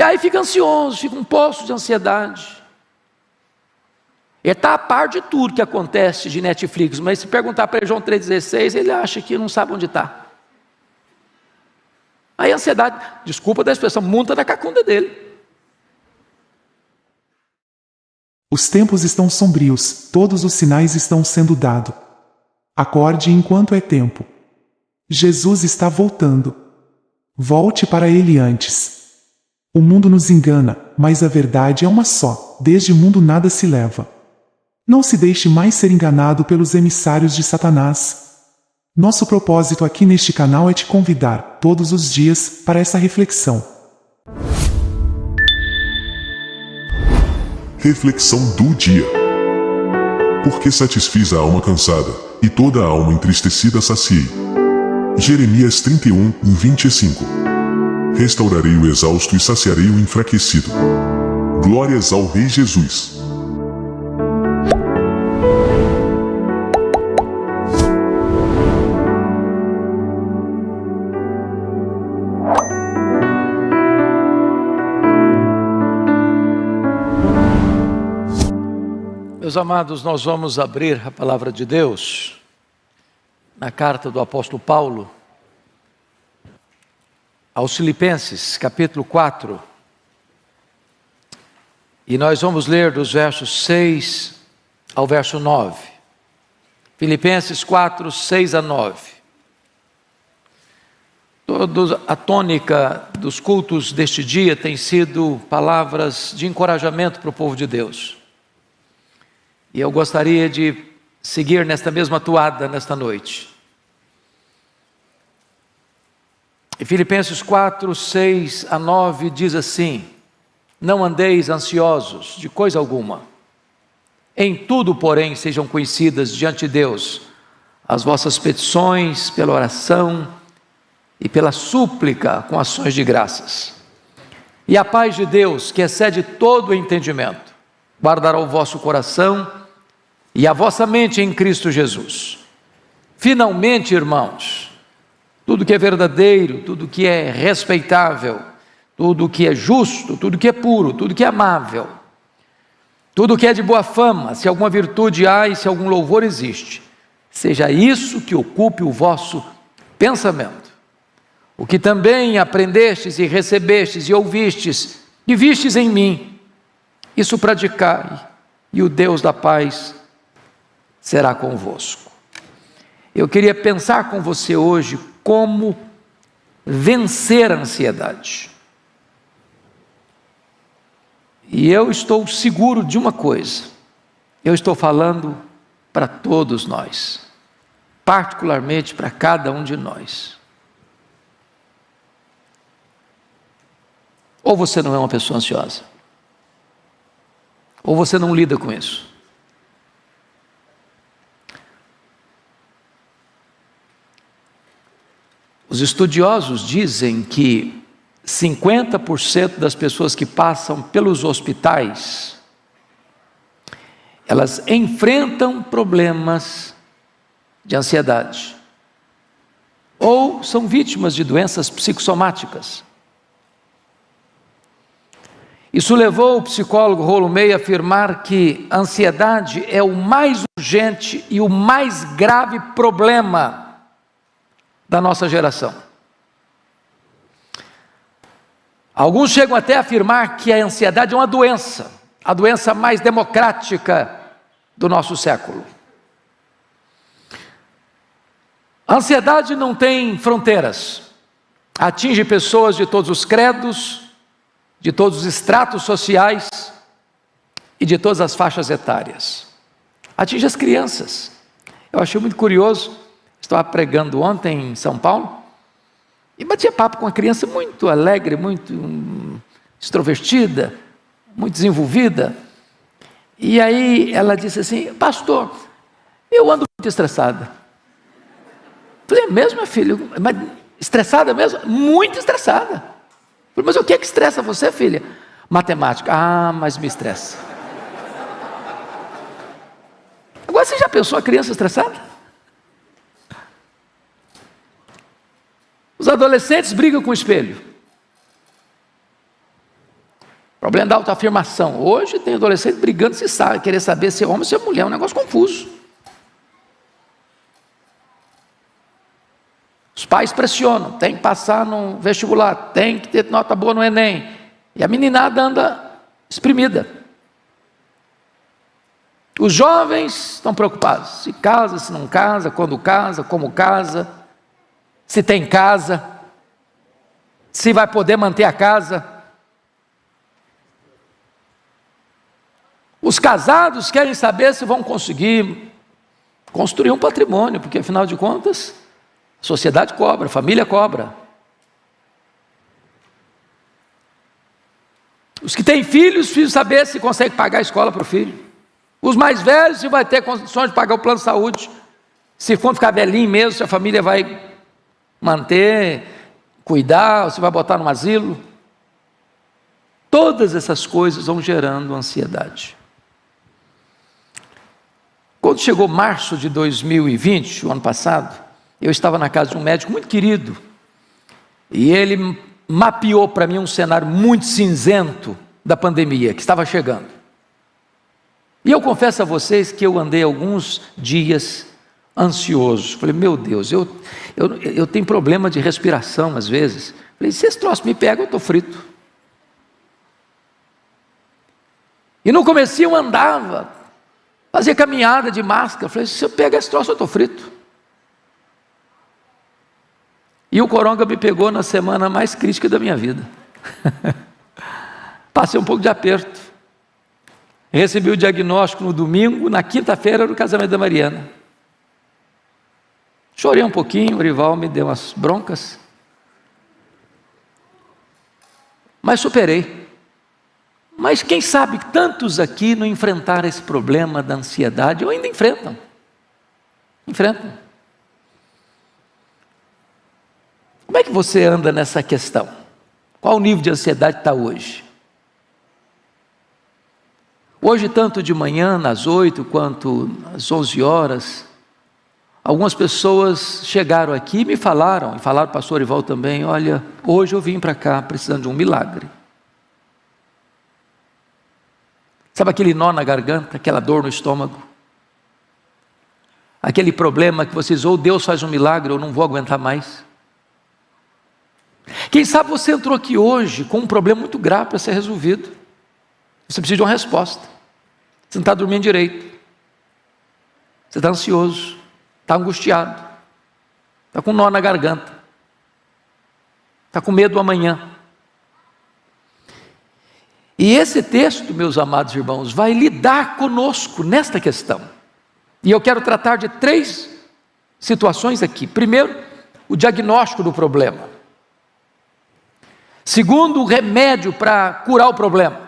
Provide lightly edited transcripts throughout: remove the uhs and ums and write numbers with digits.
aí fica ansioso, fica um poço de ansiedade. Ele está a par de tudo que acontece de Netflix, mas se perguntar para ele João 3,16, ele acha que não sabe onde está. Aí a ansiedade, desculpa da expressão, monta na cacunda dele. Os tempos estão sombrios, todos os sinais estão sendo dados. Acorde enquanto é tempo. Jesus está voltando. Volte para ele antes. O mundo nos engana, mas a verdade é uma só: desde o mundo nada se leva. Não se deixe mais ser enganado pelos emissários de Satanás. Nosso propósito aqui neste canal é te convidar, todos os dias, para essa reflexão. Reflexão do dia. Porque satisfiz a alma cansada, e toda a alma entristecida saciei. Jeremias 31:25. Restaurarei o exausto e saciarei o enfraquecido. Glórias ao Rei Jesus. Meus amados, nós vamos abrir a palavra de Deus na carta do apóstolo Paulo aos Filipenses, capítulo 4. E nós vamos ler dos versos 6 ao verso 9. Filipenses 4, 6 a 9. A tônica dos cultos deste dia tem sido palavras de encorajamento para o povo de Deus. E eu gostaria de seguir nesta mesma toada nesta noite. Em Filipenses 4, 6 a 9 diz assim: não andeis ansiosos de coisa alguma. Em tudo, porém, sejam conhecidas diante de Deus as vossas petições pela oração e pela súplica com ações de graças. E a paz de Deus, que excede todo o entendimento, guardará o vosso coração e a vossa mente em Cristo Jesus. Finalmente, irmãos, tudo que é verdadeiro, tudo que é respeitável, tudo que é justo, tudo que é puro, tudo que é amável, tudo que é de boa fama, se alguma virtude há e se algum louvor existe, seja isso que ocupe o vosso pensamento. O que também aprendestes e recebestes e ouvistes e vistes em mim, isso praticai, e o Deus da paz será convosco. Eu queria pensar com você hoje como vencer a ansiedade. E eu estou seguro de uma coisa: eu estou falando para todos nós, particularmente para cada um de nós. Ou você não é uma pessoa ansiosa, ou você não lida com isso. Os estudiosos dizem que 50% das pessoas que passam pelos hospitais, elas enfrentam problemas de ansiedade, ou são vítimas de doenças psicossomáticas. Isso levou o psicólogo Rollo May a afirmar que a ansiedade é o mais urgente e o mais grave problema da nossa geração. Alguns chegam até a afirmar que a ansiedade é uma doença, a doença mais democrática do nosso século. A ansiedade não tem fronteiras, atinge pessoas de todos os credos, de todos os estratos sociais e de todas as faixas etárias. Atinge as crianças. Eu achei muito curioso. Estava pregando ontem em São Paulo e batia papo com uma criança muito alegre, muito extrovertida, muito desenvolvida. E aí ela disse assim: pastor, eu ando muito estressada. Falei: é mesmo, meu filho? Mas estressada mesmo? Muito estressada. Falei: mas o que é que estressa você, filha? Matemática. Ah, mas me estressa. Agora, você já pensou a criança estressada? Os adolescentes brigam com o espelho. Problema da autoafirmação. Hoje tem adolescente brigando se sabe, querer saber se é homem ou se é mulher, é um negócio confuso. Os pais pressionam, tem que passar no vestibular, tem que ter nota boa no Enem. E a meninada anda exprimida. Os jovens estão preocupados, se casa, se não casa, quando casa, como casa, se tem casa, se vai poder manter a casa. Os casados querem saber se vão conseguir construir um patrimônio, porque afinal de contas, a sociedade cobra, a família cobra. Os que têm filhos precisam saber se consegue pagar a escola para o filho. Os mais velhos, se vai ter condições de pagar o plano de saúde. Se for ficar velhinho mesmo, se a família vai manter, cuidar, ou se vai botar no asilo. Todas essas coisas vão gerando ansiedade. Quando chegou março de 2020, o ano passado, eu estava na casa de um médico muito querido, e ele mapeou para mim um cenário muito cinzento da pandemia, que estava chegando. E eu confesso a vocês que eu andei alguns dias ansioso. Falei, meu Deus, eu tenho problema de respiração às vezes. Falei, se esse troço me pega, eu estou frito. E no comecinho eu andava, fazia caminhada de máscara. Falei, se eu pegar esse troço, eu estou frito. E o coronga me pegou na semana mais crítica da minha vida. Passei um pouco de aperto. Recebi o diagnóstico no domingo, na quinta-feira era o casamento da Mariana. Chorei um pouquinho, o Rival me deu umas broncas. Mas superei. Mas quem sabe tantos aqui não enfrentaram esse problema da ansiedade, ou ainda enfrentam. Enfrentam. Como é que você anda nessa questão? Qual o nível de ansiedade está hoje? Hoje, tanto de manhã, às 8, quanto às 11 horas, algumas pessoas chegaram aqui e me falaram, e falaram para o pastor Ival também, olha, hoje eu vim para cá precisando de um milagre. Sabe aquele nó na garganta, aquela dor no estômago? Aquele problema que vocês, ou Deus faz um milagre, ou não vou aguentar mais. Quem sabe você entrou aqui hoje com um problema muito grave para ser resolvido. Você precisa de uma resposta. Você não está dormindo direito. Você está ansioso, está angustiado, está com um nó na garganta, está com medo do amanhã. E esse texto, meus amados irmãos, vai lidar conosco nesta questão. E eu quero tratar de 3 situações aqui. Primeiro, o diagnóstico do problema. Segundo, o remédio para curar o problema.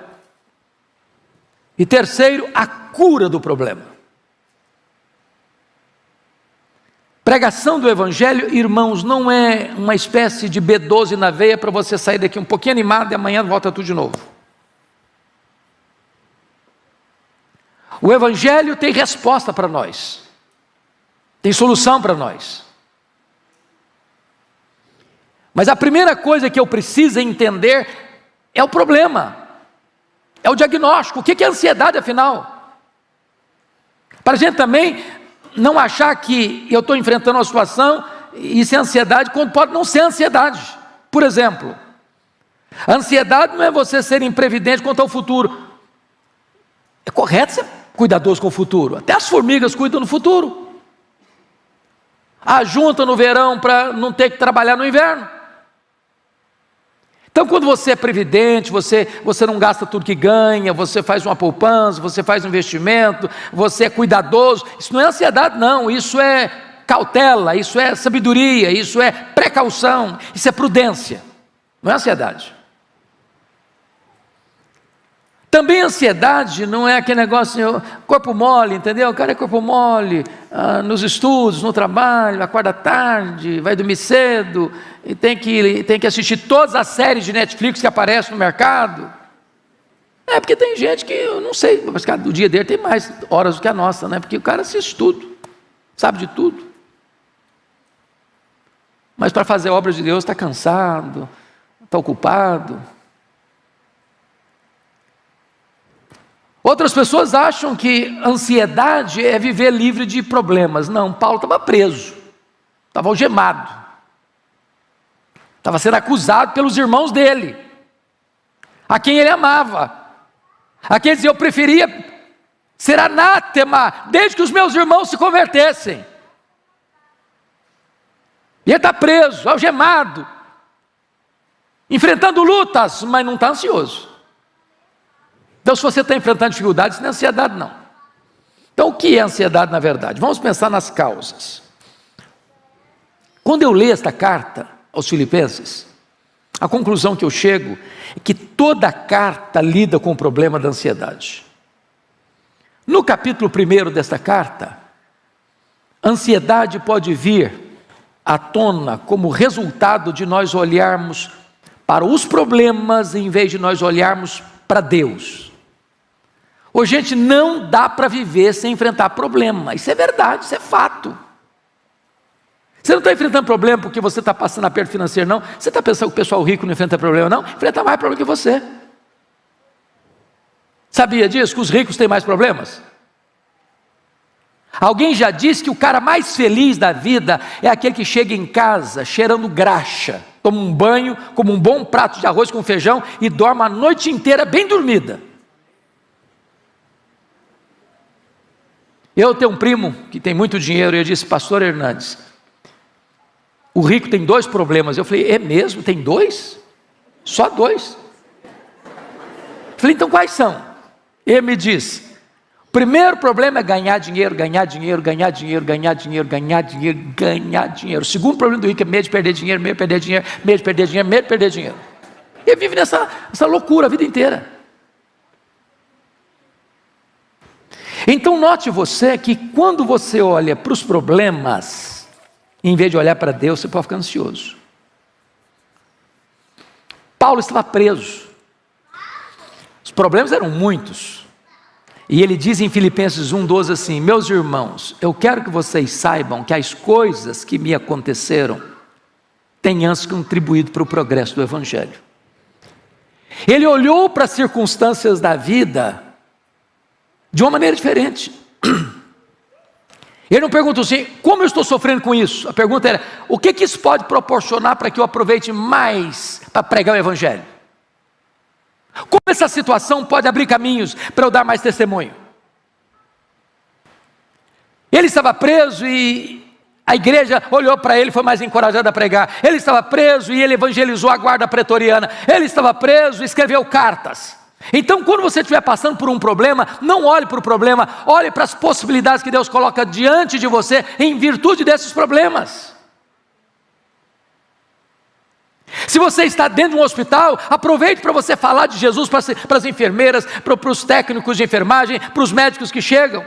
E terceiro, a cura do problema. Pregação do Evangelho, irmãos, não é uma espécie de B12 na veia para você sair daqui um pouquinho animado e amanhã volta tudo de novo. O Evangelho tem resposta para nós, tem solução para nós. Mas a primeira coisa que eu preciso entender é o problema. É o diagnóstico. O que é ansiedade, afinal? Para a gente também não achar que eu estou enfrentando uma situação e isso é ansiedade, quando pode não ser ansiedade. Por exemplo, a ansiedade não é você ser imprevidente quanto ao futuro. É correto ser cuidadoso com o futuro. Até as formigas cuidam do futuro. Ajuntam no verão para não ter que trabalhar no inverno. Então, quando você é previdente, você não gasta tudo que ganha, você faz uma poupança, você faz um investimento, você é cuidadoso, isso não é ansiedade não, isso é cautela, isso é sabedoria, isso é precaução, isso é prudência, não é ansiedade. Também ansiedade não é aquele negócio, corpo mole, entendeu? O cara é corpo mole, nos estudos, no trabalho, acorda tarde, vai dormir cedo, e tem que assistir todas as séries de Netflix que aparecem no mercado. É porque tem gente que, eu não sei, mas o dia dele tem mais horas do que a nossa, né? Porque o cara assiste tudo, sabe de tudo. Mas para fazer obras de Deus está cansado, está ocupado. Outras pessoas acham que ansiedade é viver livre de problemas. Não, Paulo estava preso, estava algemado, estava sendo acusado pelos irmãos dele, a quem ele amava, a quem ele dizia: eu preferia ser anátema, desde que os meus irmãos se convertessem. E ele está preso, algemado, enfrentando lutas, mas não está ansioso. Então, se você está enfrentando dificuldades, isso não é ansiedade, não. Então, o que é ansiedade na verdade? Vamos pensar nas causas. Quando eu leio esta carta aos Filipenses, a conclusão que eu chego é que toda carta lida com o problema da ansiedade. No capítulo 1 desta carta, a ansiedade pode vir à tona como resultado de nós olharmos para os problemas em vez de nós olharmos para Deus. Hoje, gente, não dá para viver sem enfrentar problema. Isso é verdade, isso é fato. Você não está enfrentando problema porque você está passando aperto financeiro, não. Você está pensando que o pessoal rico não enfrenta problema, não. Enfrenta mais problema que você. Sabia disso? Que os ricos têm mais problemas? Alguém já disse que o cara mais feliz da vida é aquele que chega em casa cheirando graxa, toma um banho, come um bom prato de arroz com feijão e dorme a noite inteira bem dormida. Eu tenho um primo que tem muito dinheiro e eu disse: pastor Hernandes, o rico tem 2 problemas. Eu falei: é mesmo? Tem 2? Só 2? Eu falei: então quais são? Ele me disse: o primeiro problema é ganhar dinheiro, ganhar dinheiro, ganhar dinheiro, ganhar dinheiro, ganhar dinheiro, ganhar dinheiro. O segundo problema do rico é medo de perder dinheiro, medo de perder dinheiro, medo de perder dinheiro, medo de perder dinheiro. Ele vive nessa loucura a vida inteira. Então note você que quando você olha para os problemas, em vez de olhar para Deus, você pode ficar ansioso. Paulo estava preso, os problemas eram muitos, e ele diz em Filipenses 1,12 assim: meus irmãos, eu quero que vocês saibam que as coisas que me aconteceram têm antes contribuído para o progresso do Evangelho. Ele olhou para as circunstâncias da vida de uma maneira diferente. Ele não perguntou assim: como eu estou sofrendo com isso? A pergunta era: o que isso pode proporcionar para que eu aproveite mais para pregar o Evangelho? Como essa situação pode abrir caminhos para eu dar mais testemunho? Ele estava preso e a igreja olhou para ele e foi mais encorajada a pregar. Ele estava preso e ele evangelizou a guarda pretoriana. Ele estava preso e escreveu cartas. Então, quando você estiver passando por um problema, não olhe para o problema, olhe para as possibilidades que Deus coloca diante de você em virtude desses problemas. Se você está dentro de um hospital, aproveite para você falar de Jesus para as enfermeiras, para os técnicos de enfermagem, para os médicos que chegam.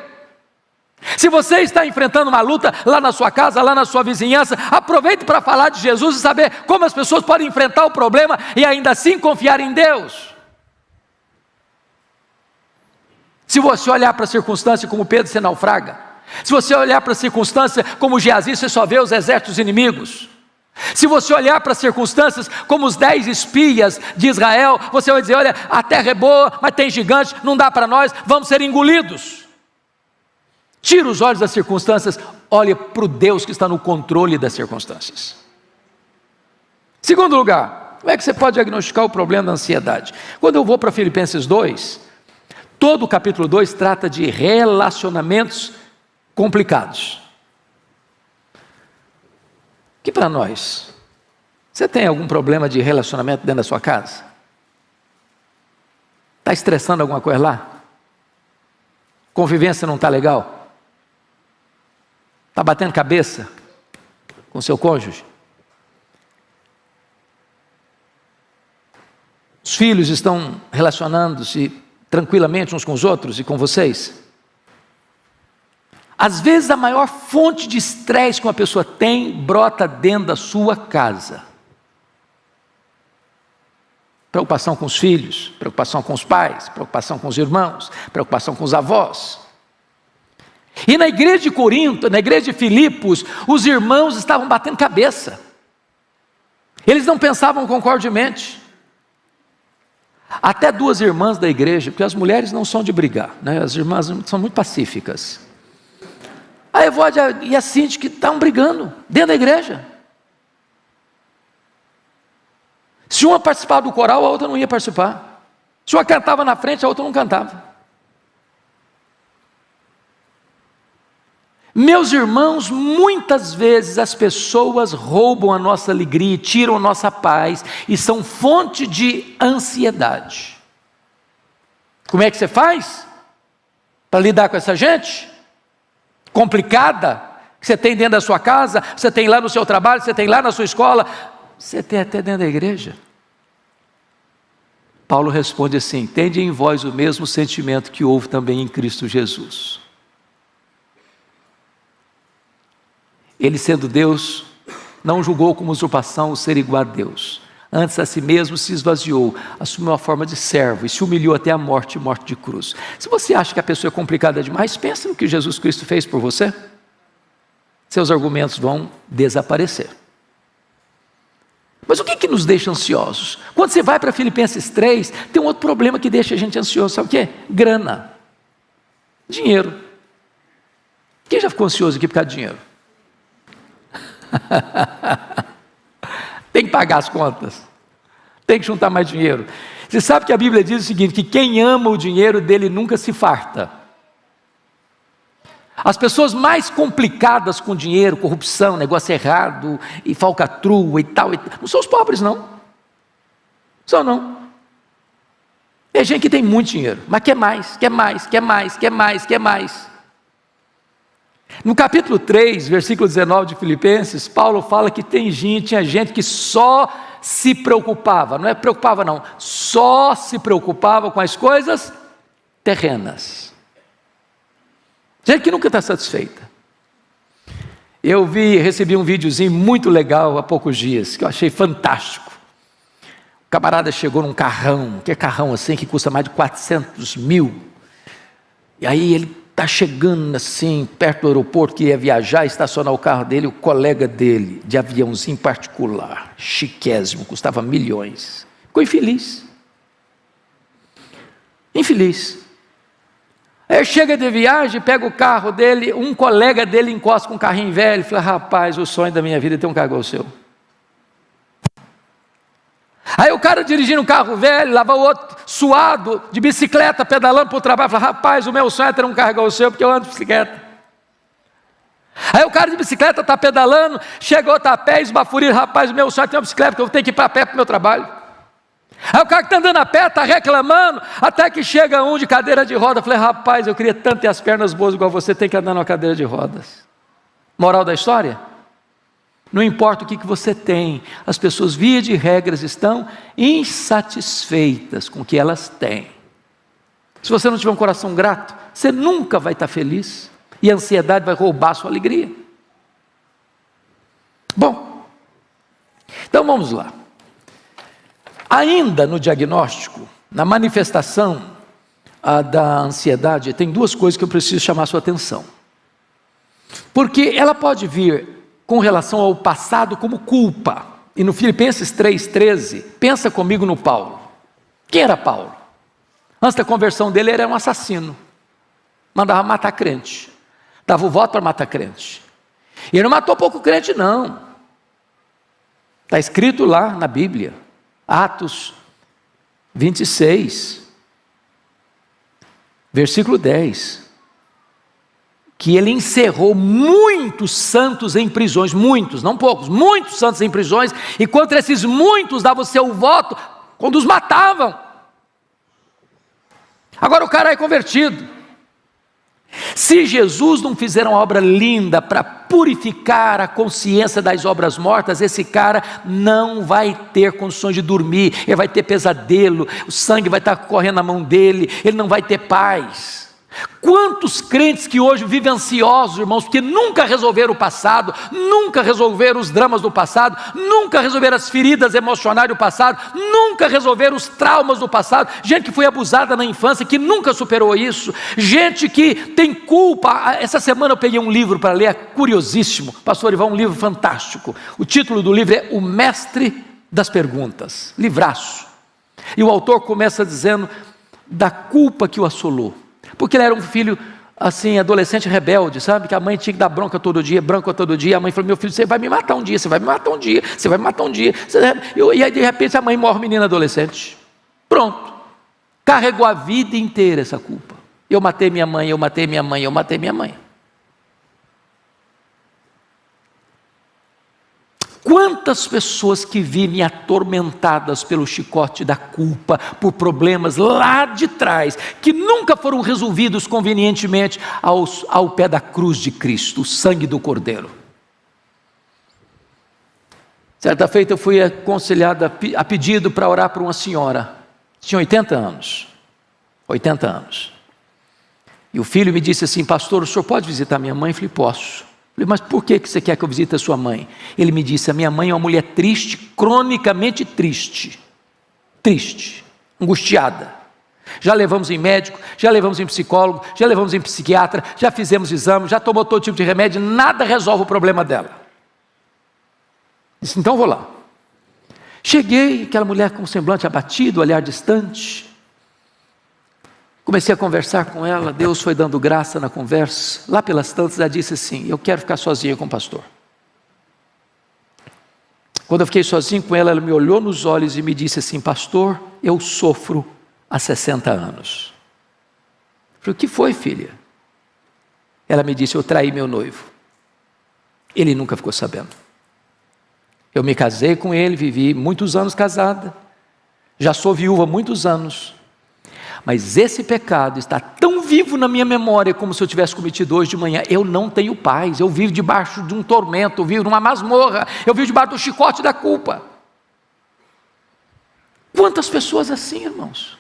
Se você está enfrentando uma luta lá na sua casa, lá na sua vizinhança, aproveite para falar de Jesus e saber como as pessoas podem enfrentar o problema e ainda assim confiar em Deus. Se você olhar para a circunstância como Pedro se naufraga, se você olhar para a circunstância como Geazi, você só vê os exércitos inimigos. Se você olhar para as circunstâncias como os 10 espias de Israel, você vai dizer: olha, a terra é boa, mas tem gigantes, não dá para nós, vamos ser engolidos. Tira os olhos das circunstâncias, olhe para o Deus que está no controle das circunstâncias. Segundo lugar, como é que você pode diagnosticar o problema da ansiedade? Quando eu vou para Filipenses 2, todo o capítulo 2 trata de relacionamentos complicados. Que para nós, você tem algum problema de relacionamento dentro da sua casa? Está estressando alguma coisa lá? Convivência não está legal? Está batendo cabeça com seu cônjuge? Os filhos estão relacionando-se tranquilamente uns com os outros e com vocês? Às vezes a maior fonte de estresse que uma pessoa tem brota dentro da sua casa. Preocupação com os filhos, preocupação com os pais, preocupação com os irmãos, preocupação com os avós. E na igreja de Corinto, na igreja de Filipos, os irmãos estavam batendo cabeça. Eles não pensavam concordemente. Até duas irmãs da igreja, porque as mulheres não são de brigar, né? As irmãs são muito pacíficas. A Evódia e a Cinti que estavam brigando dentro da igreja. Se uma participava do coral, a outra não ia participar. Se uma cantava na frente, a outra não cantava. Meus irmãos, muitas vezes as pessoas roubam a nossa alegria, tiram a nossa paz e são fonte de ansiedade. Como é que você faz para lidar com essa gente complicada que você tem dentro da sua casa, você tem lá no seu trabalho, você tem lá na sua escola, você tem até dentro da igreja? Paulo responde assim: tende em vós o mesmo sentimento que houve também em Cristo Jesus. Ele, sendo Deus, não julgou como usurpação o ser igual a Deus. Antes a si mesmo se esvaziou, assumiu a forma de servo e se humilhou até a morte e morte de cruz. Se você acha que a pessoa é complicada demais, pense no que Jesus Cristo fez por você. Seus argumentos vão desaparecer. Mas o que nos deixa ansiosos? Quando você vai para Filipenses 3, tem um outro problema que deixa a gente ansioso, sabe o que? Grana, dinheiro. Quem já ficou ansioso aqui por causa de dinheiro? Tem que pagar as contas, tem que juntar mais dinheiro. Você sabe que a Bíblia diz o seguinte, que quem ama o dinheiro dele nunca se farta. As pessoas mais complicadas com dinheiro, corrupção, negócio errado, e falcatrua e tal, não são os pobres não, são não. É gente que tem muito dinheiro, mas quer mais, quer mais, quer mais, quer mais, quer mais. No capítulo 3, versículo 19 de Filipenses, Paulo fala que tinha gente que só se preocupava, não é preocupava não, só se preocupava com as coisas terrenas. Gente que nunca está satisfeita. Eu recebi um videozinho muito legal há poucos dias, que eu achei fantástico. O camarada chegou num carrão, que é carrão assim, que custa mais de 400 mil. E aí ele está chegando assim, perto do aeroporto, que ia viajar, estacionar o carro dele, o colega dele, de aviãozinho particular, chiquésimo, custava milhões. Ficou infeliz. Infeliz. Aí chega de viagem, pega o carro dele, um colega dele encosta com um carrinho velho, fala: rapaz, o sonho da minha vida é ter um carro igual o seu. Aí o cara dirigindo um carro velho, lá vai o outro suado, de bicicleta, pedalando para o trabalho, fala: rapaz, o meu sonho é ter um carro igual o seu, porque eu ando de bicicleta. Aí o cara de bicicleta está pedalando, chega outro a pé, esbaforido: rapaz, o meu sonho é ter uma bicicleta, porque eu tenho que ir para pé para o meu trabalho. Aí o cara que está andando a pé, está reclamando, até que chega um de cadeira de roda. Falei: rapaz, eu queria tanto ter as pernas boas igual você, tem que andar numa cadeira de rodas. Moral da história? Não importa o que você tem, as pessoas, via de regras, estão insatisfeitas com o que elas têm. Se você não tiver um coração grato, você nunca vai estar feliz, e a ansiedade vai roubar a sua alegria. Bom, então vamos lá. Ainda no diagnóstico, na manifestação da ansiedade, tem duas coisas que eu preciso chamar a sua atenção. Porque ela pode vir com relação ao passado como culpa. E no Filipenses 3,13, pensa comigo no Paulo. Quem era Paulo? Antes da conversão dele, ele era um assassino. Mandava matar crente. Dava o voto para matar crente. E ele não matou pouco crente, não. Está escrito lá na Bíblia. Atos 26, versículo 10, que ele encerrou muitos santos em prisões, muitos, não poucos, muitos santos em prisões, e contra esses muitos dava o seu voto quando os matavam. Agora o cara é convertido. Se Jesus não fizer uma obra linda para purificar a consciência das obras mortas, esse cara não vai ter condições de dormir, ele vai ter pesadelo, o sangue vai estar correndo na mão dele, ele não vai ter paz. Quantos crentes que hoje vivem ansiosos, irmãos, porque nunca resolveram o passado, nunca resolveram os dramas do passado, nunca resolveram as feridas emocionais do passado, nunca resolveram os traumas do passado, gente que foi abusada na infância, que nunca superou isso, gente que tem culpa. Essa semana eu peguei um livro para ler, curiosíssimo, pastor Ivan, um livro fantástico. O título do livro é O Mestre das Perguntas, livraço. E o autor começa dizendo da culpa que o assolou, porque ele era um filho assim, adolescente rebelde, sabe, que a mãe tinha que dar bronca todo dia, a mãe falou, meu filho, você vai me matar um dia, e aí de repente a mãe morre, menina adolescente, pronto, carregou a vida inteira essa culpa, eu matei minha mãe. Quantas pessoas que vivem atormentadas pelo chicote da culpa, por problemas lá de trás, que nunca foram resolvidos convenientemente ao pé da cruz de Cristo, o sangue do Cordeiro. Certa feita eu fui aconselhado a pedido para orar por uma senhora, tinha 80 anos, e o filho me disse assim, pastor, o senhor pode visitar minha mãe? Eu falei, posso. Falei, mas por que você quer que eu visite a sua mãe? Ele me disse, a minha mãe é uma mulher triste, cronicamente triste, angustiada. Já levamos em médico, já levamos em psicólogo, já levamos em psiquiatra, já fizemos exames, já tomou todo tipo de remédio, nada resolve o problema dela. Disse, então vou lá. Cheguei, aquela mulher com um semblante abatido, olhar distante. Comecei a conversar com ela, Deus foi dando graça na conversa. Lá pelas tantas ela disse assim, eu quero ficar sozinha com o pastor. Quando eu fiquei sozinho com ela, ela me olhou nos olhos e me disse assim, pastor, eu sofro há 60 anos. Eu falei, o que foi, filha? Ela me disse, eu traí meu noivo. Ele nunca ficou sabendo. Eu me casei com ele, vivi muitos anos casada, já sou viúva há muitos anos, mas esse pecado está tão vivo na minha memória como se eu tivesse cometido hoje de manhã. Eu não tenho paz, eu vivo debaixo de um tormento, eu vivo numa masmorra, eu vivo debaixo do chicote da culpa. Quantas pessoas assim, irmãos?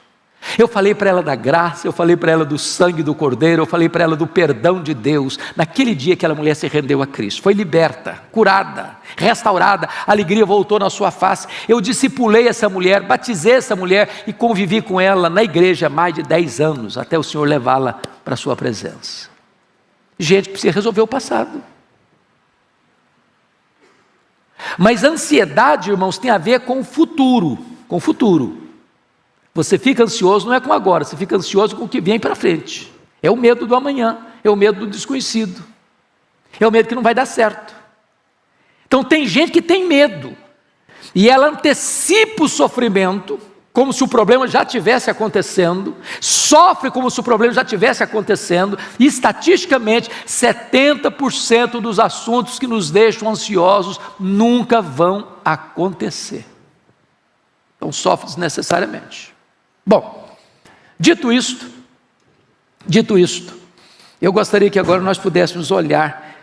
Eu falei para ela da graça, eu falei para ela do sangue do Cordeiro, eu falei para ela do perdão de Deus. Naquele dia aquela mulher se rendeu a Cristo, foi liberta, curada, restaurada, a alegria voltou na sua face. Eu discipulei essa mulher, batizei essa mulher e convivi com ela na igreja há mais de 10 anos, até o Senhor levá-la para a sua presença. Gente que precisa resolver o passado. Mas a ansiedade, irmãos, tem a ver com o futuro, Você fica ansioso não é com agora, você fica ansioso com o que vem para frente. É o medo do amanhã, é o medo do desconhecido, é o medo que não vai dar certo. Então tem gente que tem medo, e ela antecipa o sofrimento, como se o problema já estivesse acontecendo, sofre como se o problema já estivesse acontecendo, e estatisticamente 70% dos assuntos que nos deixam ansiosos nunca vão acontecer. Então sofre desnecessariamente. Bom, dito isto, eu gostaria que agora nós pudéssemos olhar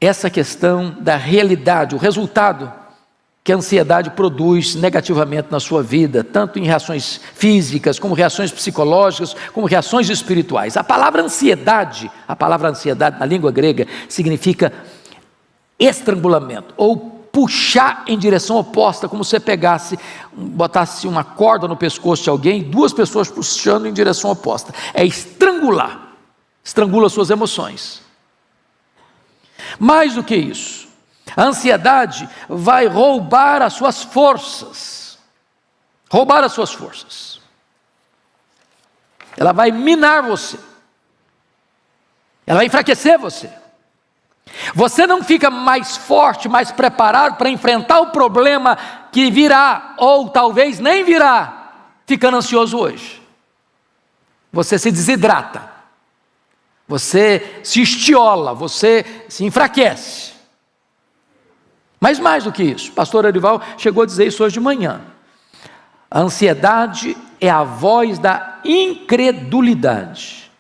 essa questão da realidade, o resultado que a ansiedade produz negativamente na sua vida, tanto em reações físicas, como reações psicológicas, como reações espirituais. A palavra ansiedade na língua grega significa estrangulamento, ou puxar em direção oposta, como se você botasse uma corda no pescoço de alguém, e duas pessoas puxando em direção oposta. É estrangular, estrangula suas emoções. Mais do que isso, a ansiedade vai roubar as suas forças, ela vai minar você, ela vai enfraquecer você. Você não fica mais forte, mais preparado para enfrentar o problema que virá, ou talvez nem virá, ficando ansioso hoje. Você se desidrata, você se estiola, você se enfraquece. Mas mais do que isso, o pastor Arival chegou a dizer isso hoje de manhã. A ansiedade é a voz da incredulidade,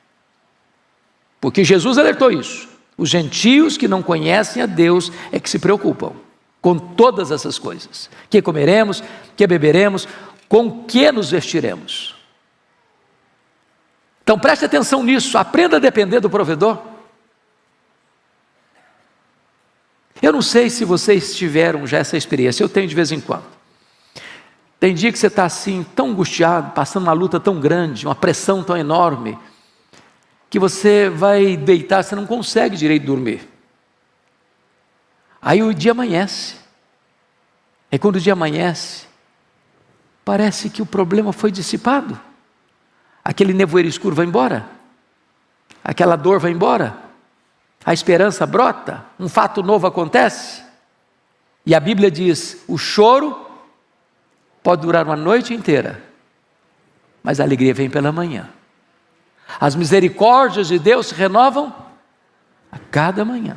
porque Jesus alertou isso. Os gentios que não conhecem a Deus é que se preocupam com todas essas coisas. Que comeremos, que beberemos, com que nos vestiremos. Então preste atenção nisso, aprenda a depender do provedor. Eu não sei se vocês tiveram já essa experiência, eu tenho de vez em quando. Tem dia que você está assim, tão angustiado, passando uma luta tão grande, uma pressão tão enorme, que você vai deitar, você não consegue direito dormir. Aí o dia amanhece. E quando o dia amanhece, parece que o problema foi dissipado. Aquele nevoeiro escuro vai embora, aquela dor vai embora, a esperança brota, um fato novo acontece. E a Bíblia diz: o choro pode durar uma noite inteira, mas a alegria vem pela manhã. As misericórdias de Deus se renovam a cada manhã.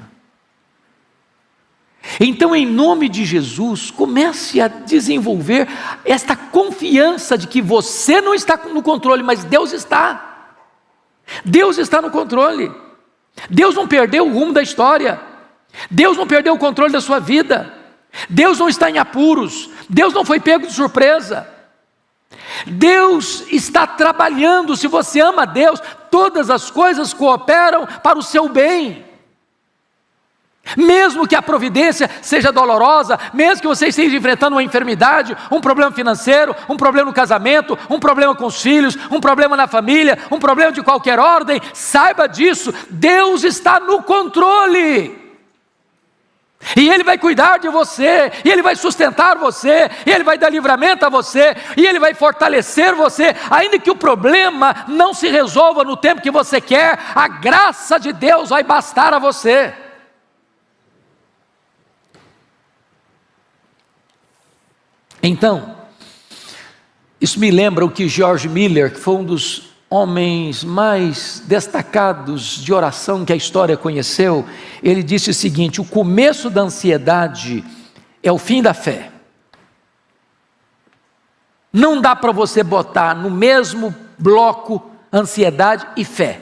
Então, em nome de Jesus, comece a desenvolver esta confiança de que você não está no controle, mas Deus está. Deus está no controle. Deus não perdeu o rumo da história. Deus não perdeu o controle da sua vida. Deus não está em apuros. Deus não foi pego de surpresa. Deus está trabalhando. Se você ama a Deus, todas as coisas cooperam para o seu bem. Mesmo que a providência seja dolorosa, mesmo que você esteja enfrentando uma enfermidade, um problema financeiro, um problema no casamento, um problema com os filhos, um problema na família, um problema de qualquer ordem, saiba disso, Deus está no controle. E Ele vai cuidar de você, e Ele vai sustentar você, e Ele vai dar livramento a você, e Ele vai fortalecer você, ainda que o problema não se resolva no tempo que você quer, a graça de Deus vai bastar a você. Então, isso me lembra o que George Miller, que foi um dos homens mais destacados de oração que a história conheceu, ele disse o seguinte: o começo da ansiedade é o fim da fé. Não dá para você botar no mesmo bloco ansiedade e fé.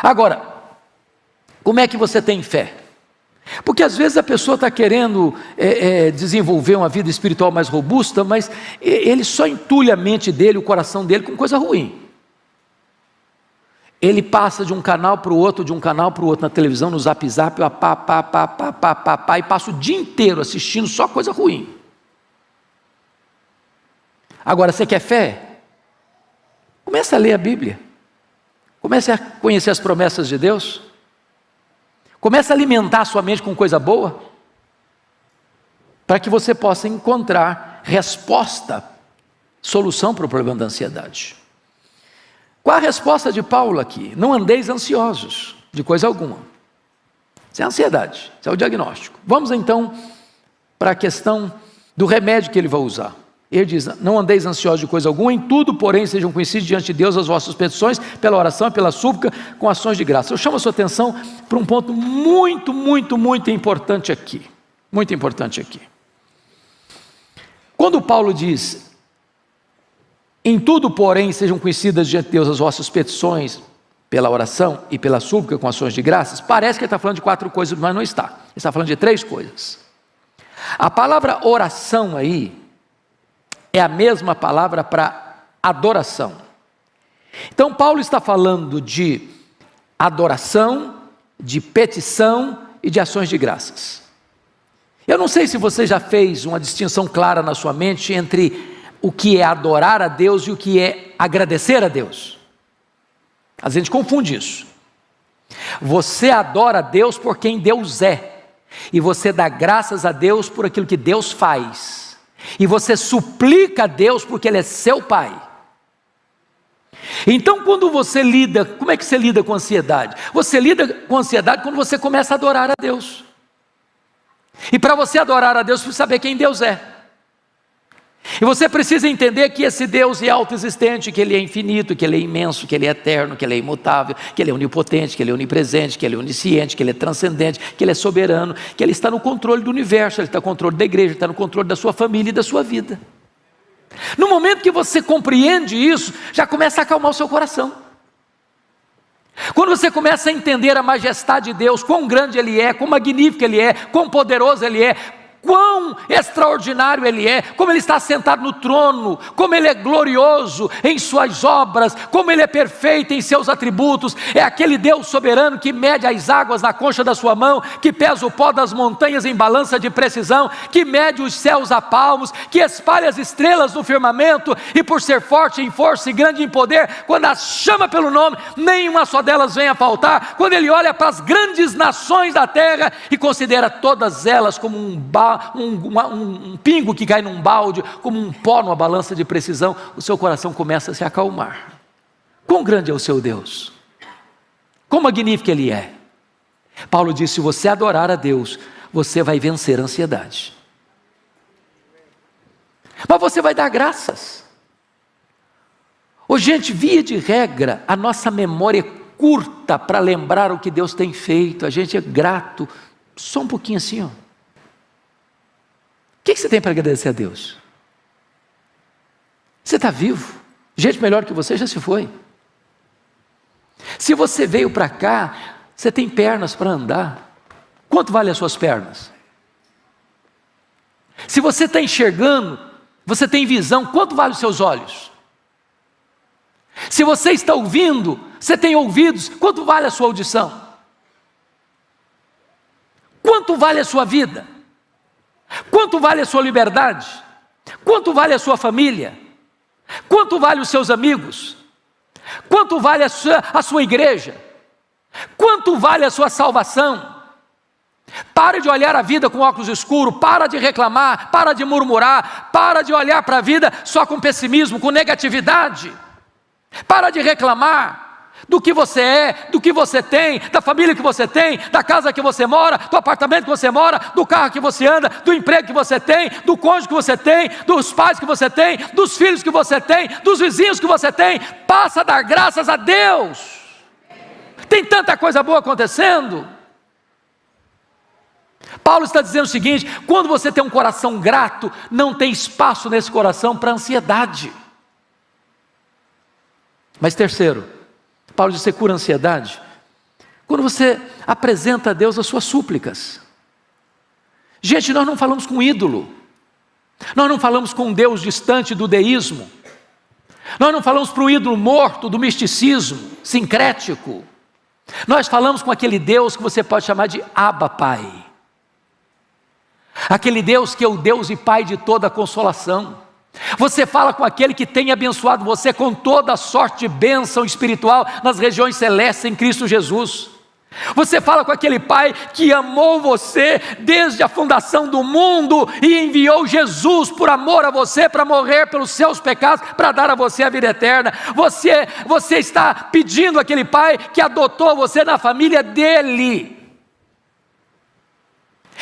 Agora, como é que você tem fé? Porque às vezes a pessoa está querendo desenvolver uma vida espiritual mais robusta, mas ele só entulha a mente dele, o coração dele com coisa ruim. Ele passa de um canal para o outro, na televisão, no zap, e passa o dia inteiro assistindo só coisa ruim. Agora, você quer fé? Comece a ler a Bíblia. Comece a conhecer as promessas de Deus. Comece a alimentar a sua mente com coisa boa, para que você possa encontrar resposta, solução para o problema da ansiedade. Qual a resposta de Paulo aqui? Não andeis ansiosos de coisa alguma. Isso é ansiedade, isso é o diagnóstico. Vamos então para a questão do remédio que ele vai usar. Ele diz: não andeis ansiosos de coisa alguma, em tudo, porém, sejam conhecidos diante de Deus as vossas petições, pela oração e pela súplica, com ações de graça. Eu chamo a sua atenção para um ponto muito importante aqui. Muito importante aqui. Quando Paulo diz: em tudo, porém, sejam conhecidas diante de Deus as vossas petições, pela oração e pela súplica, com ações de graças, parece que ele está falando de 4 coisas, mas não está. Ele está falando de 3 coisas. A palavra oração aí é a mesma palavra para adoração. Então Paulo está falando de adoração, de petição e de ações de graças. Eu não sei se você já fez uma distinção clara na sua mente entre o que é adorar a Deus e o que é agradecer a Deus. A gente confunde isso. Você adora a Deus por quem Deus é, e você dá graças a Deus por aquilo que Deus faz. E você suplica a Deus porque Ele é seu Pai. Então quando você lida, como é que você lida com ansiedade? Você lida com ansiedade quando você começa a adorar a Deus. E para você adorar a Deus, você precisa saber quem Deus é. E você precisa entender que esse Deus é autoexistente, que Ele é infinito, que Ele é imenso, que Ele é eterno, que Ele é imutável, que Ele é onipotente, que Ele é onipresente, que Ele é onisciente, que Ele é transcendente, que Ele é soberano, que Ele está no controle do universo, Ele está no controle da igreja, Ele está no controle da sua família e da sua vida. No momento que você compreende isso, já começa a acalmar o seu coração. Quando você começa a entender a majestade de Deus, quão grande Ele é, quão magnífico Ele é, quão poderoso Ele é, quão extraordinário Ele é, como Ele está sentado no trono, como Ele é glorioso em suas obras, como Ele é perfeito em seus atributos, é aquele Deus soberano que mede as águas na concha da sua mão, que pesa o pó das montanhas em balança de precisão, que mede os céus a palmos, que espalha as estrelas no firmamento, e por ser forte em força e grande em poder, quando as chama pelo nome, nenhuma só delas vem a faltar. Quando Ele olha para as grandes nações da terra e considera todas elas como um balde um pingo que cai num balde, como um pó numa balança de precisão, o seu coração começa a se acalmar. Quão grande é o seu Deus? Quão magnífico Ele é? Paulo diz, se você adorar a Deus, você vai vencer a ansiedade. Mas você vai dar graças. Ô gente, via de regra, a nossa memória é curta para lembrar o que Deus tem feito. A gente é grato, só um pouquinho assim, ó. O que você tem para agradecer a Deus? Você está vivo. Gente melhor que você já se foi. Se você veio para cá, você tem pernas para andar. Quanto vale as suas pernas? Se você está enxergando, você tem visão, quanto vale os seus olhos? Se você está ouvindo, você tem ouvidos, quanto vale a sua audição? Quanto vale a sua vida? Quanto vale a sua liberdade? Quanto vale a sua família? Quanto vale os seus amigos? Quanto vale a sua igreja? Quanto vale a sua salvação? Pare de olhar a vida com óculos escuros, para de reclamar, para de murmurar, para de olhar para a vida só com pessimismo, com negatividade. Para de reclamar do que você é, do que você tem, da família que você tem, da casa que você mora, do apartamento que você mora, do carro que você anda, do emprego que você tem, do cônjuge que você tem, dos pais que você tem, dos filhos que você tem, dos vizinhos que você tem. Passa a dar graças a Deus. Tem tanta coisa boa acontecendo. Paulo está dizendo o seguinte: quando você tem um coração grato, não tem espaço nesse coração para ansiedade. Mas terceiro, Paulo diz que você cura a ansiedade quando você apresenta a Deus as suas súplicas. Gente, nós não falamos com ídolo, nós não falamos com um Deus distante do deísmo, nós não falamos para o ídolo morto do misticismo sincrético, nós falamos com aquele Deus que você pode chamar de Abba Pai, aquele Deus que é o Deus e Pai de toda a consolação. Você fala com aquele que tem abençoado você com toda a sorte de bênção espiritual nas regiões celestes em Cristo Jesus. Você fala com aquele Pai que amou você desde a fundação do mundo e enviou Jesus por amor a você para morrer pelos seus pecados, para dar a você a vida eterna. Você está pedindo àquele Pai que adotou você na família dele.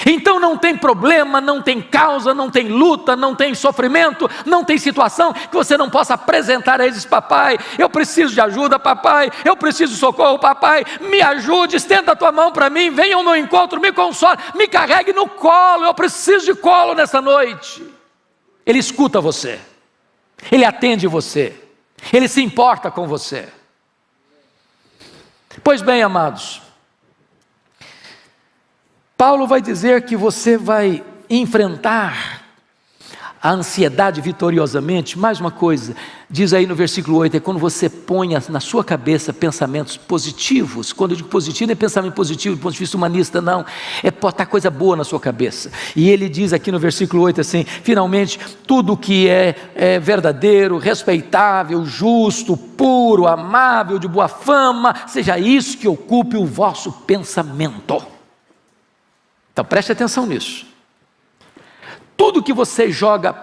Então não tem problema, não tem causa, não tem luta, não tem sofrimento, não tem situação que você não possa apresentar a eles: papai, eu preciso de ajuda, papai, eu preciso de socorro, papai, me ajude, estenda a tua mão para mim, venha ao meu encontro, me console, me carregue no colo, eu preciso de colo nessa noite. Ele escuta você, Ele atende você, Ele se importa com você. Pois bem, amados, Paulo vai dizer que você vai enfrentar a ansiedade vitoriosamente. Mais uma coisa, diz aí no versículo 8, é quando você põe na sua cabeça pensamentos positivos. Quando eu digo positivo, não é pensamento positivo do ponto de vista humanista, não, é botar coisa boa na sua cabeça. E ele diz aqui no versículo 8 assim: finalmente, tudo que é verdadeiro, respeitável, justo, puro, amável, de boa fama, seja isso que ocupe o vosso pensamento. Então preste atenção nisso. Tudo que você joga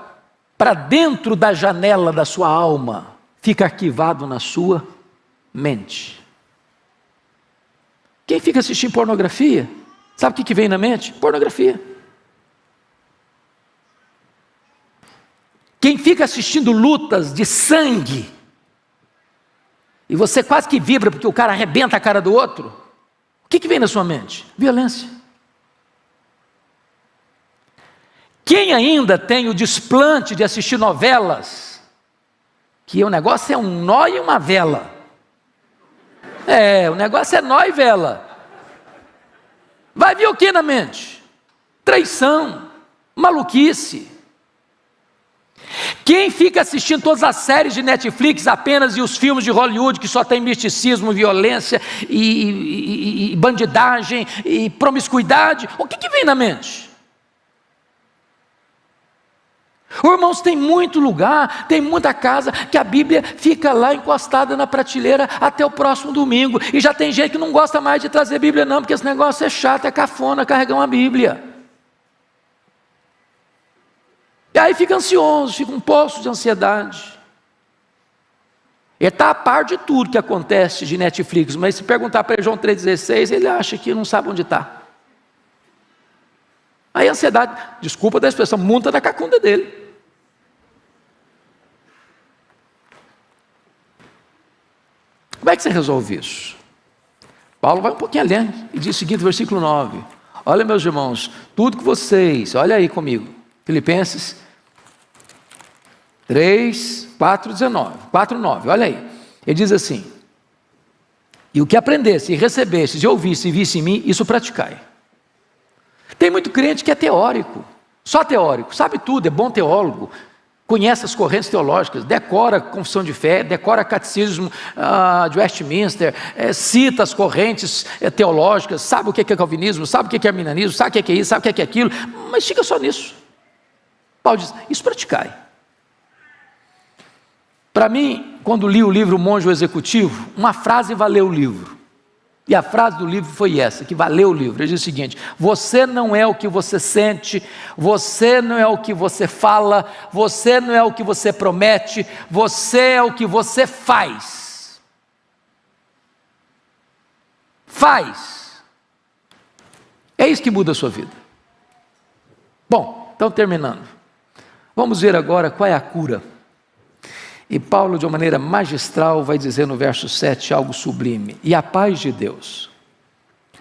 para dentro da janela da sua alma fica arquivado na sua mente. Quem fica assistindo pornografia, sabe o que vem na mente? Pornografia. Quem fica assistindo lutas de sangue, e você quase que vibra porque o cara arrebenta a cara do outro, o que vem na sua mente? Violência. Quem ainda tem o desplante de assistir novelas, que o negócio é um nó e uma vela. O negócio é nó e vela. Vai vir o que na mente? Traição, maluquice. Quem fica assistindo todas as séries de Netflix apenas e os filmes de Hollywood que só tem misticismo, violência e bandidagem e promiscuidade, o que vem na mente? Irmãos, tem muito lugar, tem muita casa que a Bíblia fica lá encostada na prateleira até o próximo domingo, e já tem gente que não gosta mais de trazer Bíblia não, porque esse negócio é chato, é cafona carregar uma Bíblia. E aí fica ansioso, fica um poço de ansiedade. Ele está a par de tudo que acontece de Netflix, mas se perguntar para ele João 3,16, ele acha que não sabe onde está. Aí a ansiedade, desculpa da expressão, monta na cacunda dele. Como é que você resolve isso? Paulo vai um pouquinho além e diz o seguinte, versículo 9. Olha, meus irmãos, tudo que vocês, olha aí comigo, Filipenses 3, 4, 19, 4, 9, olha aí. Ele diz assim, e o que aprendesse, e recebesse, e ouvisse, e visse em mim, isso praticai. Tem muito crente que é teórico, só teórico, sabe tudo, é bom teólogo, conhece as correntes teológicas, decora a confissão de fé, decora catecismo de Westminster, cita as correntes teológicas, sabe o que é calvinismo, sabe o que é arminianismo, sabe o que é isso, sabe o que é aquilo, mas fica só nisso. Paulo diz, isso praticai. Para mim, quando li o livro O Monge Executivo, uma frase valeu o livro. E a frase do livro foi essa, que valeu o livro. Ele diz o seguinte, você não é o que você sente, você não é o que você fala, você não é o que você promete, você é o que você faz. Faz. É isso que muda a sua vida. Bom, então terminando. Vamos ver agora qual é a cura. E Paulo, de uma maneira magistral, vai dizer no verso 7 algo sublime. E a paz de Deus,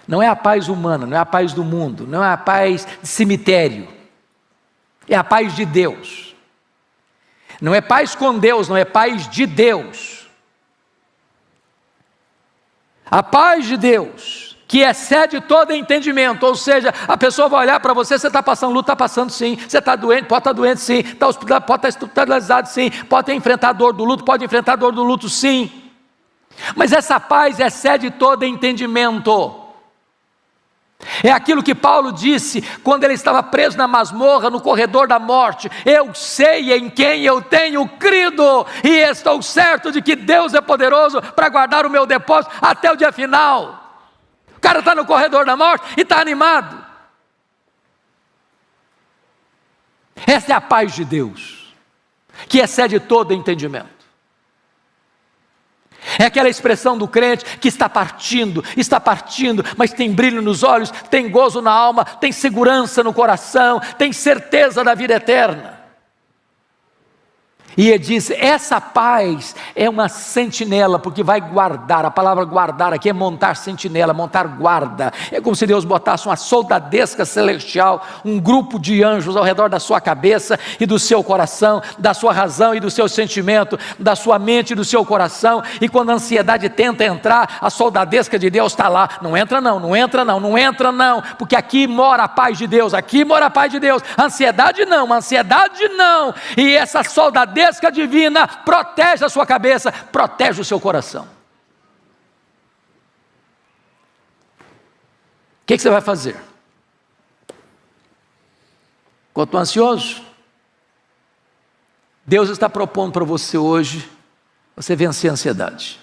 não é a paz humana, não é a paz do mundo, não é a paz de cemitério, é a paz de Deus. Não é paz com Deus, não é paz de Deus. A paz de Deus, que excede todo entendimento, ou seja, a pessoa vai olhar para você, você está passando luta, está passando sim, você está doente, pode estar doente sim, está hospitalizado, pode estar hospitalizado sim, pode enfrentar dor do luto, pode enfrentar dor do luto sim, mas essa paz excede todo entendimento. É aquilo que Paulo disse quando ele estava preso na masmorra, no corredor da morte, eu sei em quem eu tenho crido, e estou certo de que Deus é poderoso para guardar o meu depósito até o dia final. O cara está no corredor da morte e está animado. Essa é a paz de Deus, que excede todo entendimento. É aquela expressão do crente que está partindo, mas tem brilho nos olhos, tem gozo na alma, tem segurança no coração, tem certeza da vida eterna. E ele diz, essa paz é uma sentinela, porque vai guardar, a palavra guardar aqui é montar sentinela, montar guarda, é como se Deus botasse uma soldadesca celestial, um grupo de anjos ao redor da sua cabeça e do seu coração, da sua razão e do seu sentimento, da sua mente e do seu coração, e quando a ansiedade tenta entrar, a soldadesca de Deus está lá, não entra não, não entra não, não entra não, porque aqui mora a paz de Deus, aqui mora a paz de Deus, ansiedade não, e essa soldadesca divina protege a sua cabeça, protege o seu coração. O que você vai fazer? Quando estou ansioso, Deus está propondo para você hoje, você vencer a ansiedade.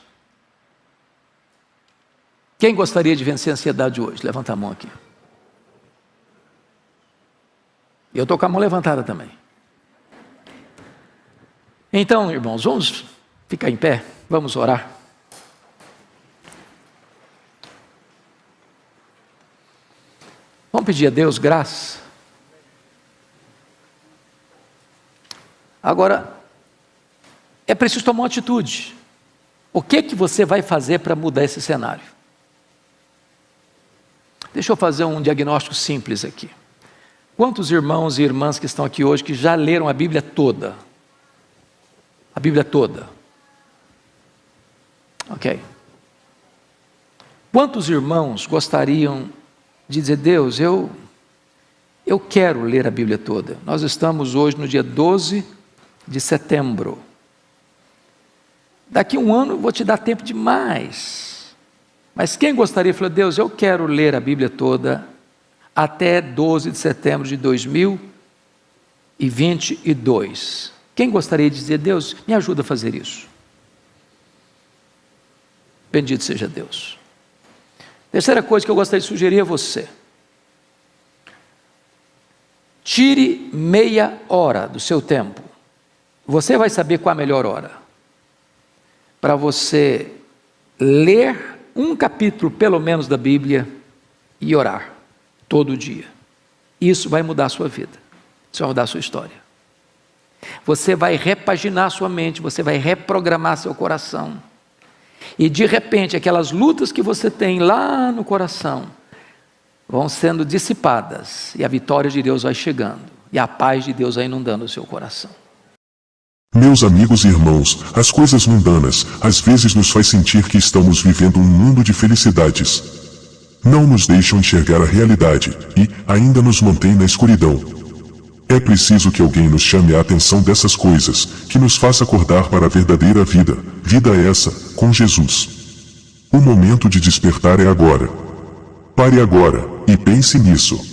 Quem gostaria de vencer a ansiedade hoje? Levanta a mão aqui. E eu estou com a mão levantada também. Então, irmãos, vamos ficar em pé, vamos orar. Vamos pedir a Deus graça. Agora, é preciso tomar uma atitude. O que você vai fazer para mudar esse cenário? Deixa eu fazer um diagnóstico simples aqui. Quantos irmãos e irmãs que estão aqui hoje que já leram a Bíblia toda? A Bíblia toda. Ok. Quantos irmãos gostariam de dizer, Deus, eu quero ler a Bíblia toda. Nós estamos hoje no dia 12 de setembro. Daqui a um ano eu vou te dar tempo demais. Mas quem gostaria de falar, Deus, eu quero ler a Bíblia toda até 12 de setembro de 2022. Quem gostaria de dizer, Deus, me ajuda a fazer isso? Bendito seja Deus. Terceira coisa que eu gostaria de sugerir a você. Tire meia hora do seu tempo. Você vai saber qual a melhor hora para você ler um capítulo, pelo menos, da Bíblia e orar todo dia. Isso vai mudar a sua vida. Isso vai mudar a sua história. Você vai repaginar sua mente, você vai reprogramar seu coração. E de repente, aquelas lutas que você tem lá no coração vão sendo dissipadas e a vitória de Deus vai chegando e a paz de Deus vai inundando o seu coração. Meus amigos e irmãos, as coisas mundanas às vezes nos faz sentir que estamos vivendo um mundo de felicidades. Não nos deixam enxergar a realidade e ainda nos mantém na escuridão. É preciso que alguém nos chame a atenção dessas coisas, que nos faça acordar para a verdadeira vida, vida essa, com Jesus. O momento de despertar é agora. Pare agora e pense nisso.